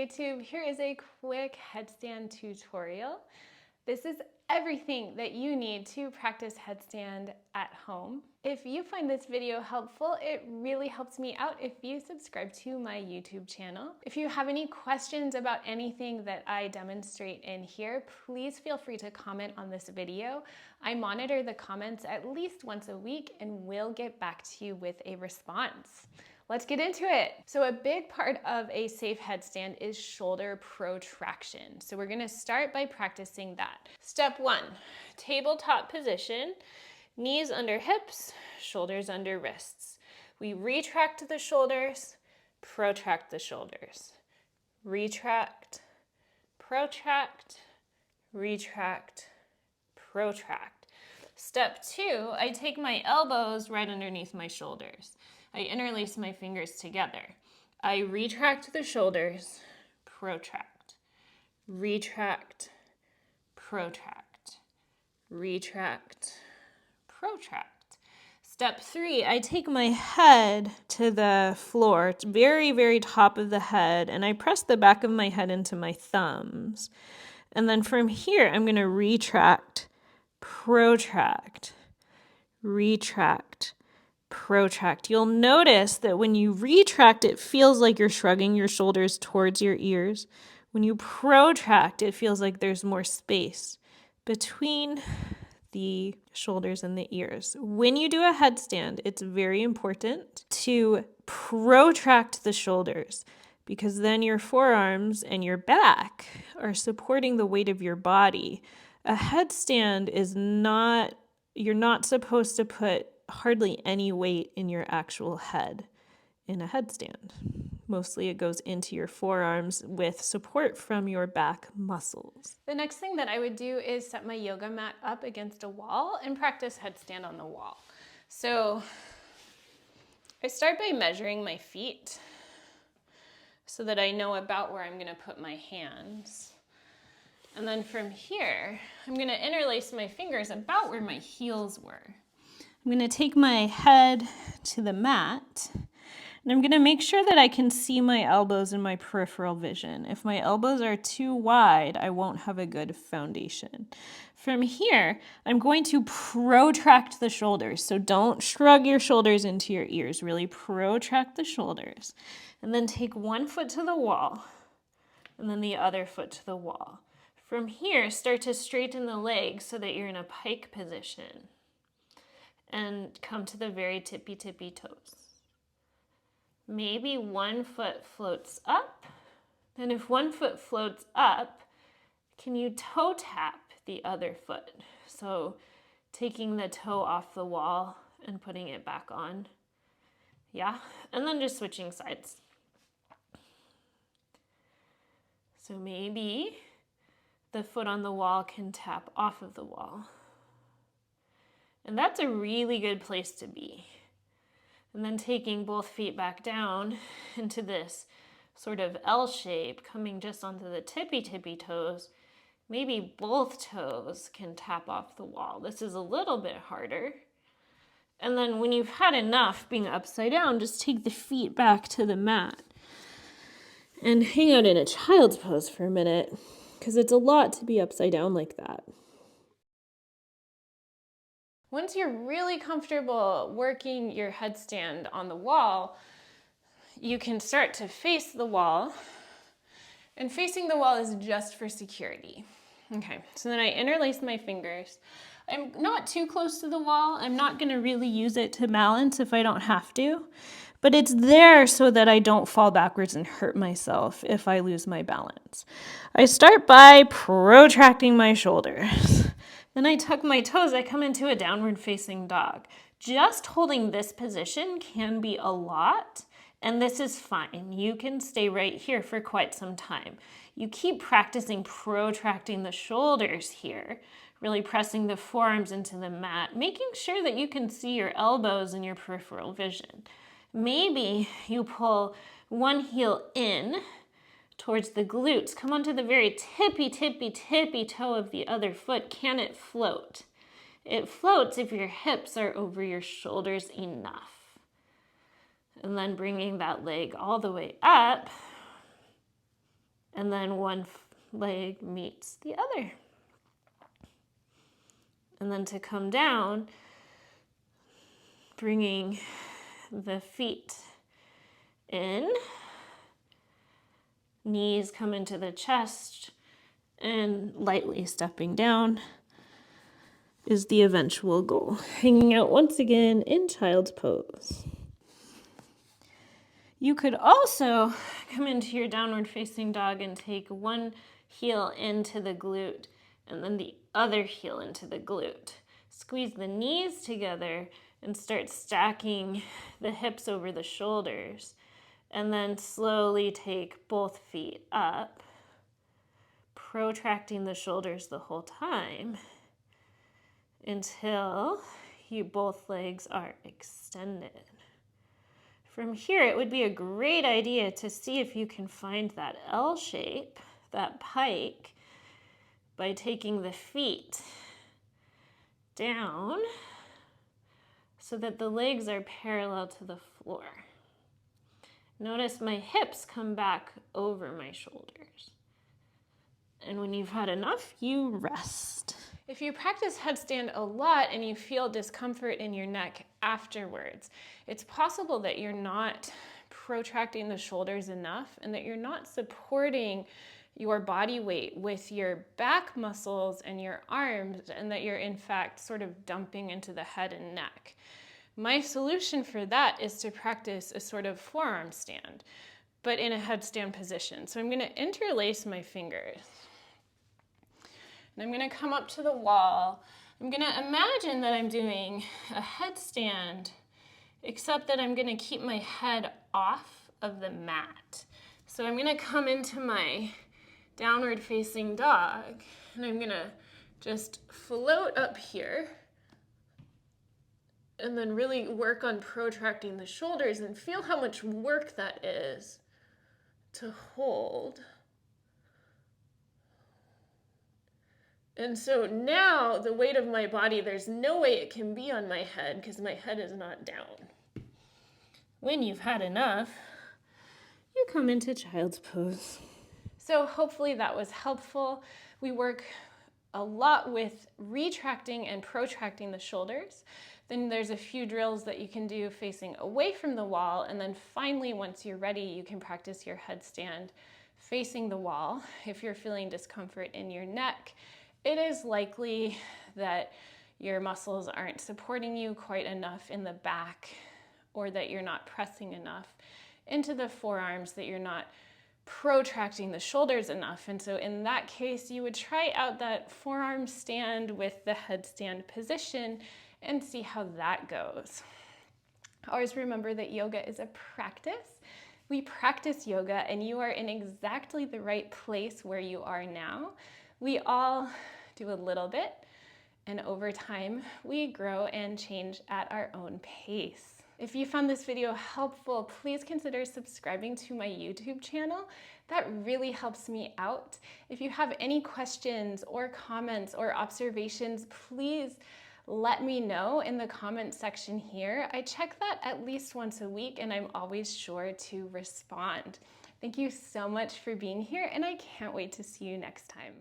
YouTube. Here is a quick headstand tutorial. This is everything that you need to practice headstand at home. If you find this video helpful, it really helps me out if you subscribe to my YouTube channel. If you have any questions about anything that I demonstrate in here, please feel free to comment on this video. I monitor the comments at least once a week and will get back to you with a response. Let's get into it. So a big part of a safe headstand is shoulder protraction. So we're gonna start by practicing that. Step 1, tabletop position, knees under hips, shoulders under wrists. We retract the shoulders, protract the shoulders. Retract, protract, retract, protract. Step 2, I take my elbows right underneath my shoulders. I interlace my fingers together. I retract the shoulders, protract, retract, protract, retract, protract. Step 3, I take my head to the floor, it's very, very top of the head, and I press the back of my head into my thumbs. And then from here, I'm going to retract, protract, retract, protract. You'll notice that when you retract, it feels like you're shrugging your shoulders towards your ears. When you protract, it feels like there's more space between the shoulders and the ears. When you do a headstand, it's very important to protract the shoulders because then your forearms and your back are supporting the weight of your body. A headstand is not, you're not supposed to put hardly any weight in your actual head in a headstand. Mostly it goes into your forearms with support from your back muscles. The next thing that I would do is set my yoga mat up against a wall and practice headstand on the wall. So I start by measuring my feet so that I know about where I'm going to put my hands. And then from here, I'm going to interlace my fingers about where my heels were. I'm going to take my head to the mat, and I'm going to make sure that I can see my elbows in my peripheral vision. If my elbows are too wide, I won't have a good foundation. From here, I'm going to protract the shoulders. So don't shrug your shoulders into your ears. Really protract the shoulders. And then take one foot to the wall, and then the other foot to the wall. From here, start to straighten the legs so that you're in a pike position. And come to the very tippy toes. Maybe one foot floats up. And if one foot floats up, can you toe tap the other foot? So taking the toe off the wall and putting it back on. Yeah, and then just switching sides. So maybe the foot on the wall can tap off of the wall. And that's a really good place to be. And then taking both feet back down into this sort of L shape, coming just onto the tippy toes, maybe both toes can tap off the wall. This is a little bit harder. And then when you've had enough being upside down, just take the feet back to the mat and hang out in a child's pose for a minute, because it's a lot to be upside down like that. Once you're really comfortable working your headstand on the wall, you can start to face the wall. And facing the wall is just for security. Okay, so then I interlace my fingers. I'm not too close to the wall. I'm not going to really use it to balance if I don't have to. But it's there so that I don't fall backwards and hurt myself if I lose my balance. I start by protracting my shoulders. Then I tuck my toes, I come into a downward facing dog. Just holding this position can be a lot, and this is fine. You can stay right here for quite some time. You keep practicing protracting the shoulders here, really pressing the forearms into the mat, making sure that you can see your elbows and your peripheral vision. Maybe you pull one heel in towards the glutes. Come onto the very tippy toe of the other foot. Can it float? It floats if your hips are over your shoulders enough. And then bringing that leg all the way up and then one leg meets the other. And then to come down, bringing the feet in, knees come into the chest, and lightly stepping down is the eventual goal. Hanging out once again in child's pose. You could also come into your downward facing dog and take one heel into the glute and then the other heel into the glute. Squeeze the knees together and start stacking the hips over the shoulders. And then slowly take both feet up, protracting the shoulders the whole time until both legs are extended. From here, it would be a great idea to see if you can find that L shape, that pike, by taking the feet down so that the legs are parallel to the floor. Notice my hips come back over my shoulders. And when you've had enough, you rest. If you practice headstand a lot and you feel discomfort in your neck afterwards, it's possible that you're not protracting the shoulders enough and that you're not supporting your body weight with your back muscles and your arms, and that you're in fact sort of dumping into the head and neck. My solution for that is to practice a sort of forearm stand, but in a headstand position. So I'm going to interlace my fingers. And I'm going to come up to the wall. I'm going to imagine that I'm doing a headstand, except that I'm going to keep my head off of the mat. So I'm going to come into my downward facing dog, and I'm going to just float up here and then really work on protracting the shoulders and feel how much work that is to hold. And so now the weight of my body, there's no way it can be on my head because my head is not down. When you've had enough, you come into child's pose. So hopefully that was helpful. We work a lot with retracting and protracting the shoulders. Then there's a few drills that you can do facing away from the wall. And then finally, once you're ready, you can practice your headstand facing the wall. If you're feeling discomfort in your neck, it is likely that your muscles aren't supporting you quite enough in the back, or that you're not pressing enough into the forearms, that you're not protracting the shoulders enough. And so in that case, you would try out that forearm stand with the headstand position and see how that goes. Always remember that yoga is a practice. We practice yoga, and you are in exactly the right place where you are now. We all do a little bit, and over time, we grow and change at our own pace. If you found this video helpful, please consider subscribing to my YouTube channel. That really helps me out. If you have any questions or comments or observations, please let me know in the comment section here. I check that at least once a week, and I'm always sure to respond. Thank you so much for being here, and I can't wait to see you next time.